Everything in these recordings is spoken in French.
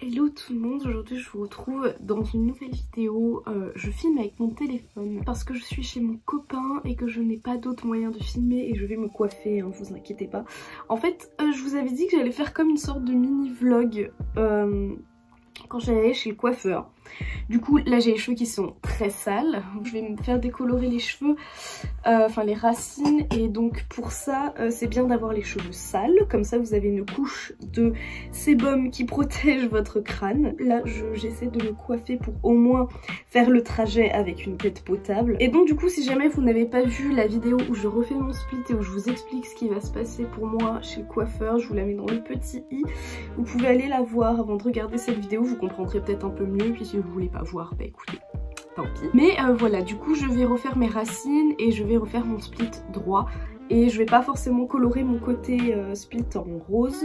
Hello tout le monde, aujourd'hui je vous retrouve dans une nouvelle vidéo. Je filme avec mon téléphone parce que je suis chez mon copain et que je n'ai pas d'autre moyen de filmer et je vais me coiffer, hein, vous inquiétez pas. En fait, je vous avais dit que j'allais faire comme une sorte de mini vlog quand j'allais chez le coiffeur. Du coup là j'ai les cheveux qui sont très sales, je vais me faire décolorer les cheveux, enfin les racines, et donc pour ça c'est bien d'avoir les cheveux sales, comme ça vous avez une couche de sébum qui protège votre crâne. Là j'essaie de me coiffer pour au moins faire le trajet avec une tête potable. Et donc du coup si jamais vous n'avez pas vu la vidéo où je refais mon split et où je vous explique ce qui va se passer pour moi chez le coiffeur, je vous la mets dans le petit i, vous pouvez aller la voir avant de regarder cette vidéo, vous comprendrez peut-être un peu mieux, puis si vous voulez pas voir, bah écoutez, tant pis. Mais voilà, du coup je vais refaire mes racines et je vais refaire mon split droit. Et je vais pas forcément colorer mon côté split en rose.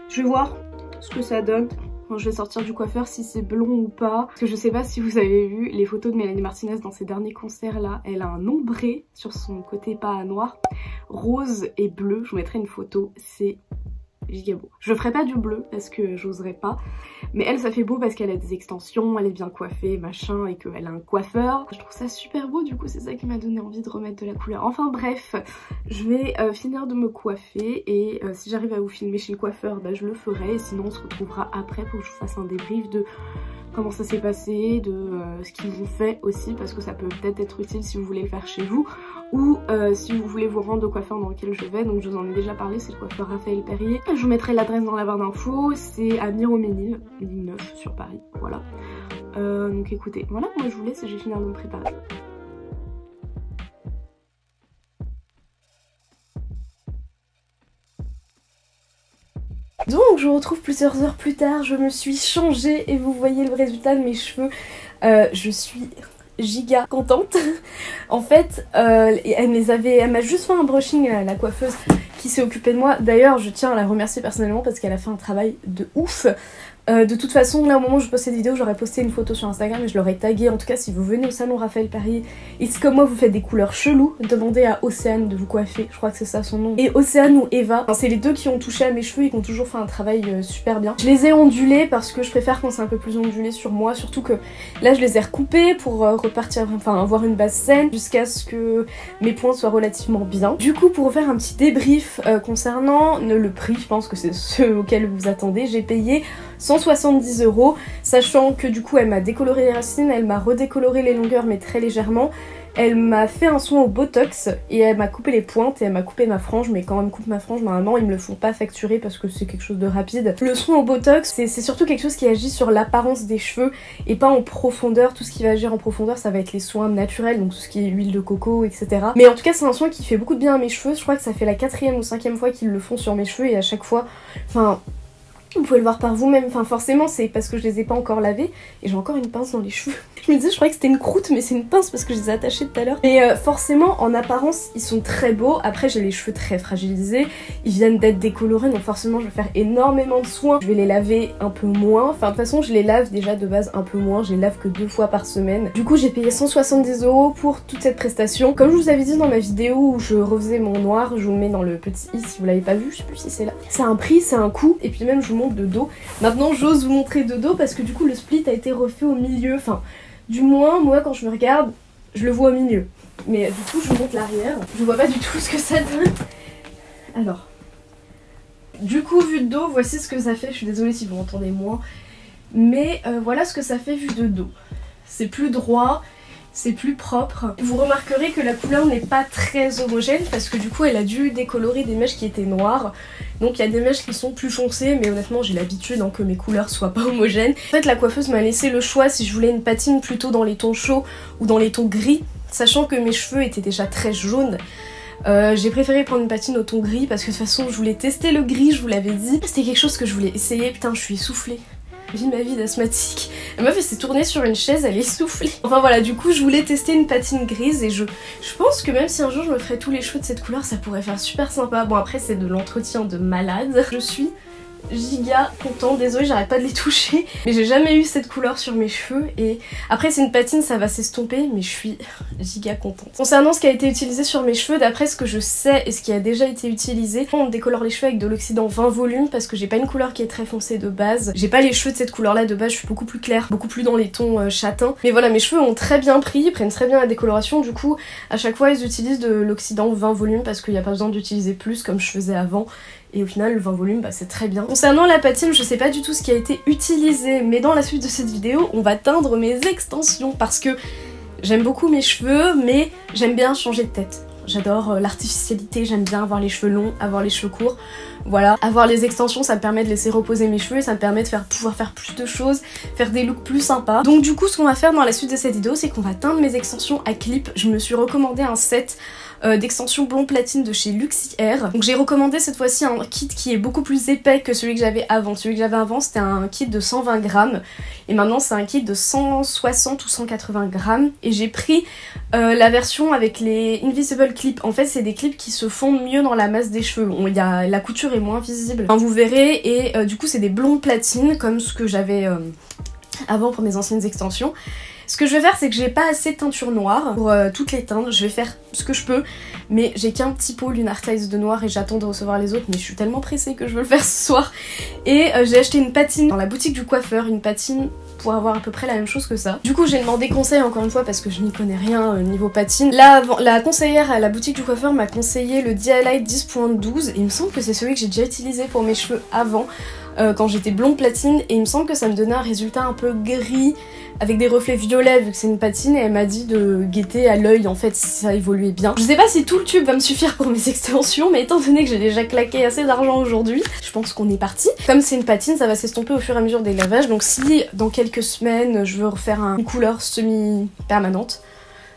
Je vais voir ce que ça donne quand je vais sortir du coiffeur, si c'est blond ou pas. Parce que je sais pas si vous avez vu les photos de Mélanie Martinez dans ses derniers concerts là. Elle a un ombré sur son côté pas noir, rose et bleu. Je vous mettrai une photo, c'est giga beau. Je ferai pas du bleu parce que j'oserais pas, mais elle ça fait beau parce qu'elle a des extensions, elle est bien coiffée machin et qu'elle a un coiffeur. Je trouve ça super beau, du coup c'est ça qui m'a donné envie de remettre de la couleur. Enfin bref, je vais finir de me coiffer et si j'arrive à vous filmer chez le coiffeur bah je le ferai, et sinon on se retrouvera après pour que je vous fasse un débrief de comment ça s'est passé, de ce qu'ils vous fait aussi, parce que ça peut peut-être être utile si vous voulez le faire chez vous ou si vous voulez vous rendre au coiffeur dans lequel je vais. Donc je vous en ai déjà parlé, c'est le coiffeur Raphaël Perrier. Je vous mettrai l'adresse dans la barre d'infos, c'est à Miromesnil, ligne 9 sur Paris, voilà. Donc écoutez, voilà, moi je vous laisse et je vais finir de me préparer. Donc je vous retrouve plusieurs heures plus tard, je me suis changée et vous voyez le résultat de mes cheveux. Je suis giga contente. En fait, elle m'a juste fait un brushing, la coiffeuse qui s'est occupée de moi. D'ailleurs, je tiens à la remercier personnellement parce qu'elle a fait un travail de ouf. De toute façon, là au moment où je poste cette vidéo, j'aurais posté une photo sur Instagram et je l'aurais taguée. En tout cas, si vous venez au salon Raphaël Perrier et si comme moi vous faites des couleurs cheloues, demandez à Océane de vous coiffer, je crois que c'est ça son nom. Et Océane ou Eva, enfin, c'est les deux qui ont touché à mes cheveux et qui ont toujours fait un travail super bien. Je les ai ondulés parce que je préfère quand c'est un peu plus ondulé sur moi, surtout que là je les ai recoupés pour repartir, enfin avoir une base saine jusqu'à ce que mes pointes soient relativement bien. Du coup, pour faire un petit débrief concernant le prix, je pense que c'est ce auquel vous attendez, j'ai payé 170 €, sachant que du coup elle m'a décoloré les racines, elle m'a redécoloré les longueurs mais très légèrement, elle m'a fait un soin au botox et elle m'a coupé les pointes et elle m'a coupé ma frange, mais quand elle me coupe ma frange normalement ils me le font pas facturer parce que c'est quelque chose de rapide. Le soin au botox c'est surtout quelque chose qui agit sur l'apparence des cheveux et pas en profondeur. Tout ce qui va agir en profondeur ça va être les soins naturels, donc tout ce qui est huile de coco etc. Mais en tout cas c'est un soin qui fait beaucoup de bien à mes cheveux, je crois que ça fait la 4e ou 5e fois qu'ils le font sur mes cheveux et à chaque fois, enfin vous pouvez le voir par vous-même, enfin forcément c'est parce que je les ai pas encore lavés et j'ai encore une pince dans les cheveux. Je me disais je croyais que c'était une croûte mais c'est une pince parce que je les ai attachés tout à l'heure. Et forcément en apparence ils sont très beaux, après j'ai les cheveux très fragilisés, ils viennent d'être décolorés donc forcément je vais faire énormément de soins. Je vais les laver un peu moins, enfin de toute façon je les lave déjà de base un peu moins, je les lave que 2 fois par semaine. Du coup j'ai payé 170 € pour toute cette prestation. Comme je vous avais dit dans ma vidéo où je refaisais mon noir, je vous le mets dans le petit i si vous l'avez pas vu, je sais plus si c'est là. C'est un prix, c'est un coût, et puis même je vous montre de dos. Maintenant j'ose vous montrer de dos parce que du coup le split a été refait au milieu, enfin du moins moi quand je me regarde je le vois au milieu, mais du coup je vous montre l'arrière, je vois pas du tout ce que ça donne. Alors du coup vu de dos voici ce que ça fait, je suis désolée si vous entendez moins, mais voilà ce que ça fait vu de dos. C'est plus droit, c'est plus propre. Vous remarquerez que la couleur n'est pas très homogène parce que du coup elle a dû décolorer des mèches qui étaient noires. Donc il y a des mèches qui sont plus foncées, mais honnêtement j'ai l'habitude hein, que mes couleurs soient pas homogènes. En fait la coiffeuse m'a laissé le choix si je voulais une patine plutôt dans les tons chauds ou dans les tons gris, sachant que mes cheveux étaient déjà très jaunes. J'ai préféré prendre une patine au ton gris parce que de toute façon je voulais tester le gris, je vous l'avais dit. C'était quelque chose que je voulais essayer, putain je suis essoufflée. Vis ma vie d'asthmatique. La meuf elle s'est tournée sur une chaise, elle est essoufflée. Enfin voilà, du coup je voulais tester une patine grise et je pense que même si un jour je me ferais tous les cheveux de cette couleur, ça pourrait faire super sympa. Bon après c'est de l'entretien de malade. Je suis giga contente, désolée j'arrête pas de les toucher, mais j'ai jamais eu cette couleur sur mes cheveux et après c'est une patine, ça va s'estomper, mais je suis giga contente. Concernant ce qui a été utilisé sur mes cheveux, d'après ce que je sais et ce qui a déjà été utilisé, on décolore les cheveux avec de l'oxydant 20 volumes parce que j'ai pas une couleur qui est très foncée de base, j'ai pas les cheveux de cette couleur là de base, je suis beaucoup plus claire, beaucoup plus dans les tons châtains, mais voilà mes cheveux ont très bien pris, ils prennent très bien la décoloration, du coup à chaque fois ils utilisent de l'oxydant 20 volumes parce qu'il n'y a pas besoin d'utiliser plus comme je faisais avant. Et au final le 20 volumes bah, c'est très bien. Concernant la patine, je sais pas du tout ce qui a été utilisé, mais dans la suite de cette vidéo on va teindre mes extensions parce que j'aime beaucoup mes cheveux mais j'aime bien changer de tête. J'adore l'artificialité, j'aime bien avoir les cheveux longs, avoir les cheveux courts. Voilà, avoir les extensions ça me permet de laisser reposer mes cheveux et ça me permet de pouvoir faire plus de choses, faire des looks plus sympas. Donc du coup ce qu'on va faire dans la suite de cette vidéo c'est qu'on va teindre mes extensions à clip. Je me suis recommandé un set d'extensions blond platine de chez Luxy Hair. Donc j'ai recommandé cette fois-ci un kit qui est beaucoup plus épais que celui que j'avais avant. Celui que j'avais avant c'était un kit de 120 grammes et maintenant c'est un kit de 160 ou 180 grammes et j'ai pris la version avec les Invisible Clips. En fait c'est des clips qui se fondent mieux dans la masse des cheveux. La couture est moins visible, enfin, vous verrez, et du coup c'est des blondes platines comme ce que j'avais avant pour mes anciennes extensions. Ce que je vais faire c'est que j'ai pas assez de teinture noire pour toutes les teindre, je vais faire ce que je peux mais j'ai qu'un petit pot Lunartize de noir et j'attends de recevoir les autres mais je suis tellement pressée que je veux le faire ce soir. Et j'ai acheté une patine dans la boutique du coiffeur, une patine pour avoir à peu près la même chose que ça. Du coup j'ai demandé conseil encore une fois parce que je n'y connais rien niveau patine. La conseillère à la boutique du coiffeur m'a conseillé le D-Highlight 10.12 et il me semble que c'est celui que j'ai déjà utilisé pour mes cheveux avant. Quand j'étais blonde platine et il me semble que ça me donnait un résultat un peu gris avec des reflets violets vu que c'est une patine et elle m'a dit de guetter à l'œil en fait si ça évoluait bien. Je sais pas si tout le tube va me suffire pour mes extensions mais étant donné que j'ai déjà claqué assez d'argent aujourd'hui, je pense qu'on est parti. Comme c'est une patine ça va s'estomper au fur et à mesure des lavages donc si dans quelques semaines je veux refaire une couleur semi-permanente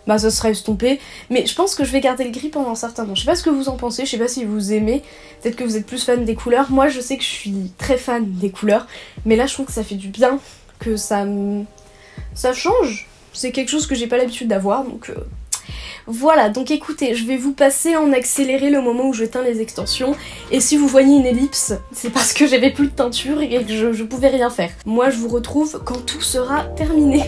bah ça sera estompé, mais je pense que je vais garder le gris pendant un certain temps. Je sais pas ce que vous en pensez, je sais pas si vous aimez, peut-être que vous êtes plus fan des couleurs. Moi je sais que je suis très fan des couleurs, mais là je trouve que ça fait du bien, que ça change. C'est quelque chose que j'ai pas l'habitude d'avoir, donc voilà. Donc écoutez, je vais vous passer en accéléré le moment où je teins les extensions, et si vous voyez une ellipse, c'est parce que j'avais plus de teinture et que je pouvais rien faire. Moi je vous retrouve quand tout sera terminé.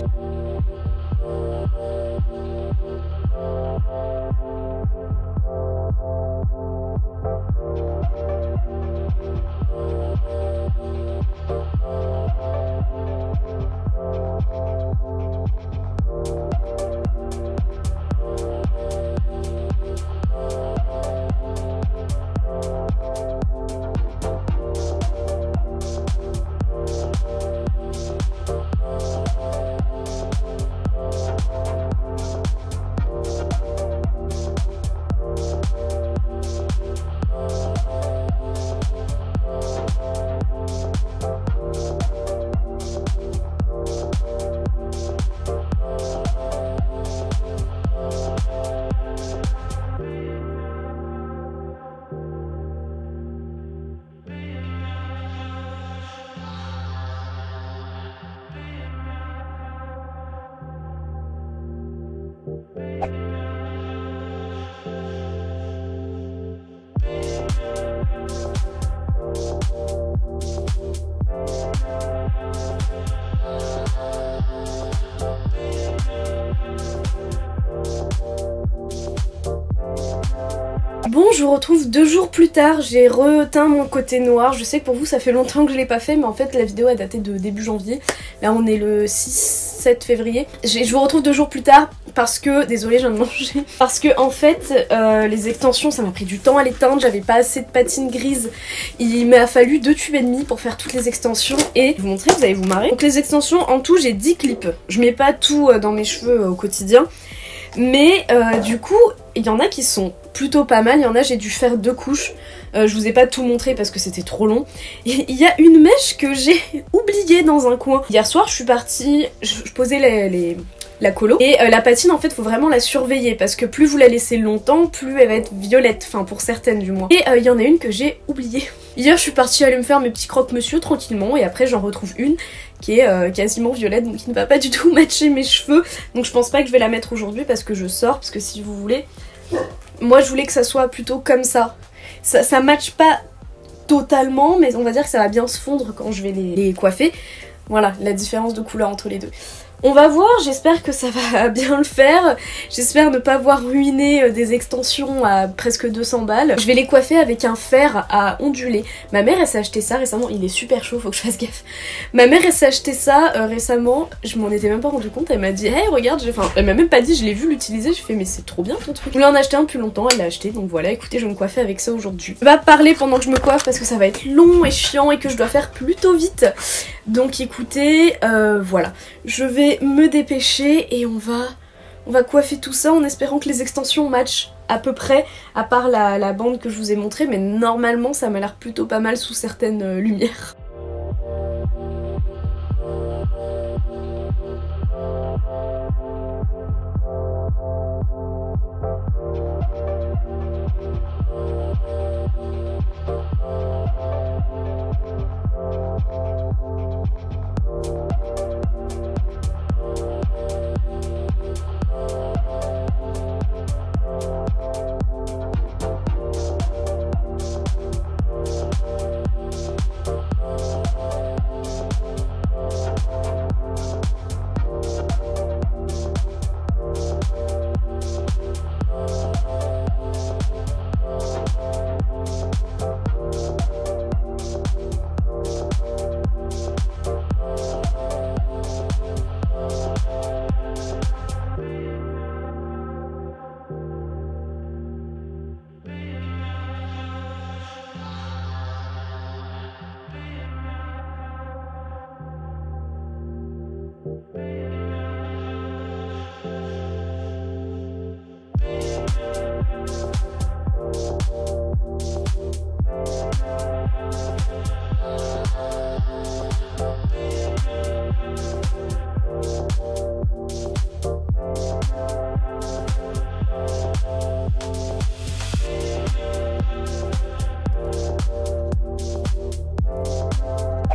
Bon, je vous retrouve 2 jours plus tard, j'ai reteint mon côté noir. Je sais que pour vous ça fait longtemps que je l'ai pas fait, mais en fait la vidéo a daté de début janvier. Là on est le 6-7 février. Je vous retrouve 2 jours plus tard parce que, désolée je viens de manger, parce que en fait les extensions ça m'a pris du temps à les teindre, j'avais pas assez de patine grise. Il m'a fallu 2 tubes et demi pour faire toutes les extensions et je vais vous montrer, vous allez vous marrer. Donc les extensions en tout j'ai 10 clips. Je mets pas tout dans mes cheveux au quotidien. Mais du coup, il y en a qui sont plutôt pas mal, il y en a j'ai dû faire 2 couches. Je vous ai pas tout montré parce que c'était trop long. Et il y a une mèche que j'ai oubliée dans un coin. Hier soir je suis partie, je posais la colo. Et la patine en fait faut vraiment la surveiller parce que plus vous la laissez longtemps, plus elle va être violette, enfin pour certaines du moins. Et il y en a une que j'ai oubliée. Hier je suis partie aller me faire mes petits croque-monsieur tranquillement et après j'en retrouve une qui est quasiment violette donc qui ne va pas du tout matcher mes cheveux. Donc je pense pas que je vais la mettre aujourd'hui parce que je sors, parce que si vous voulez, moi je voulais que ça soit plutôt comme ça. Ça matche pas totalement, mais on va dire que ça va bien se fondre quand je vais les coiffer. Voilà, la différence de couleur entre les deux. On va voir, j'espère que ça va bien le faire. J'espère ne pas avoir ruiné des extensions à presque 200 balles. Je vais les coiffer avec un fer à onduler. Ma mère elle s'est acheté ça récemment, il est super chaud, faut que je fasse gaffe. Ma mère elle s'est acheté ça récemment, je m'en étais même pas rendu compte, elle m'a dit hey regarde, enfin elle m'a même pas dit, je l'ai vu l'utiliser, j'ai fait mais c'est trop bien ton truc. Je voulais en acheter un depuis longtemps, elle l'a acheté, donc voilà, écoutez je vais me coiffer avec ça aujourd'hui. Je vais pas parler pendant que je me coiffe parce que ça va être long et chiant et que je dois faire plutôt vite. Donc écoutez, voilà, je vais me dépêcher et on va coiffer tout ça en espérant que les extensions matchent à peu près, à part la bande que je vous ai montrée, mais normalement ça m'a l'air plutôt pas mal sous certaines lumières.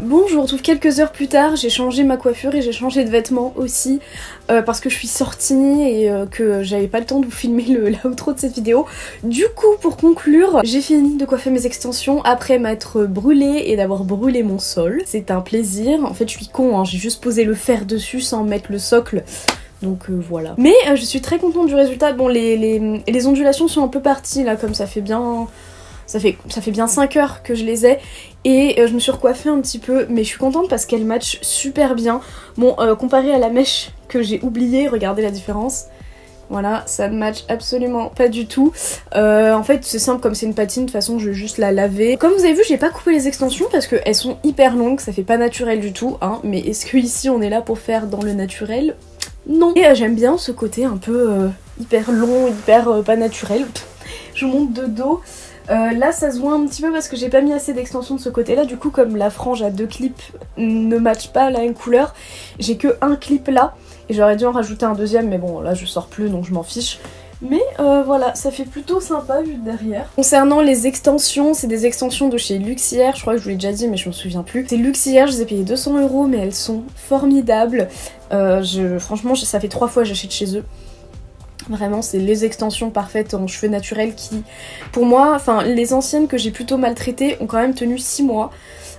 Bon, je vous retrouve quelques heures plus tard, j'ai changé ma coiffure et j'ai changé de vêtements aussi parce que je suis sortie et que j'avais pas le temps de vous filmer l'outro de cette vidéo. Du coup, pour conclure, j'ai fini de coiffer mes extensions après m'être brûlée et d'avoir brûlé mon sol. C'est un plaisir, en fait je suis con, hein, j'ai juste posé le fer dessus sans mettre le socle. Donc voilà. Mais je suis très contente du résultat. Bon, les ondulations sont un peu parties là, comme ça fait bien... Ça fait bien 5 heures que je les ai et je me suis recoiffée un petit peu, mais je suis contente parce qu'elles matchent super bien. Bon, comparé à la mèche que j'ai oubliée, regardez la différence. Voilà, ça ne match absolument pas du tout. En fait, c'est simple, comme c'est une patine, de toute façon, je vais juste la laver. Comme vous avez vu, j'ai pas coupé les extensions parce qu'elles sont hyper longues, ça fait pas naturel du tout, hein. Mais est-ce que ici on est là pour faire dans le naturel? Non. Et j'aime bien ce côté un peu hyper long, hyper pas naturel. Je vous monte de dos. Là ça se voit un petit peu parce que j'ai pas mis assez d'extensions de ce côté là, du coup comme la frange à 2 clips ne match pas la même couleur, j'ai que un clip là et j'aurais dû en rajouter un deuxième, mais bon là je sors plus donc je m'en fiche. Mais voilà, ça fait plutôt sympa vu de derrière. Concernant les extensions, c'est des extensions de chez Luxière, je crois que je vous l'ai déjà dit mais je me souviens plus. C'est Luxière, je les ai payées 200 € mais elles sont formidables. Franchement ça fait 3 fois que j'achète chez eux. Vraiment, c'est les extensions parfaites en cheveux naturels qui, pour moi, enfin les anciennes que j'ai plutôt maltraitées ont quand même tenu 6 mois.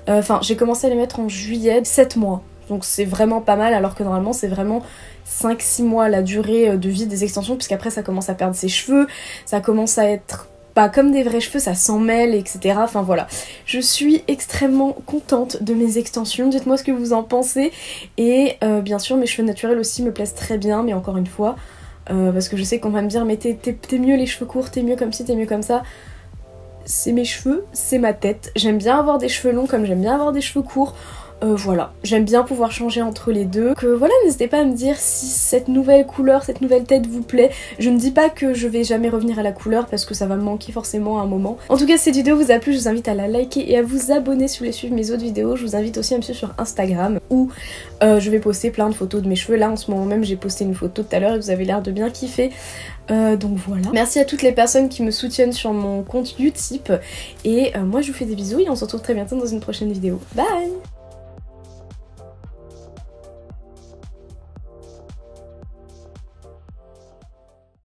Enfin, j'ai commencé à les mettre en juillet, 7 mois. Donc c'est vraiment pas mal, alors que normalement c'est vraiment 5-6 mois la durée de vie des extensions, puisqu'après ça commence à perdre ses cheveux, ça commence à être pas comme des vrais cheveux, ça s'en mêle, etc. Enfin voilà, je suis extrêmement contente de mes extensions, dites-moi ce que vous en pensez. Et bien sûr mes cheveux naturels aussi me plaisent très bien, mais encore une fois... parce que je sais qu'on va me dire mais t'es mieux les cheveux courts, t'es mieux comme ci, t'es mieux comme ça. C'est mes cheveux, c'est ma tête. J'aime bien avoir des cheveux longs comme j'aime bien avoir des cheveux courts. Voilà, j'aime bien pouvoir changer entre les deux. Que voilà, n'hésitez pas à me dire si cette nouvelle couleur, cette nouvelle tête vous plaît. Je ne dis pas que je vais jamais revenir à la couleur parce que ça va me manquer forcément à un moment. En tout cas, si cette vidéo vous a plu, je vous invite à la liker et à vous abonner si vous voulez suivre mes autres vidéos. Je vous invite aussi à me suivre sur Instagram où je vais poster plein de photos de mes cheveux. Là, en ce moment même, j'ai posté une photo tout à l'heure et vous avez l'air de bien kiffer. Donc voilà. Merci à toutes les personnes qui me soutiennent sur mon compte Utip. Et moi, je vous fais des bisous et on se retrouve très bientôt dans une prochaine vidéo. Bye!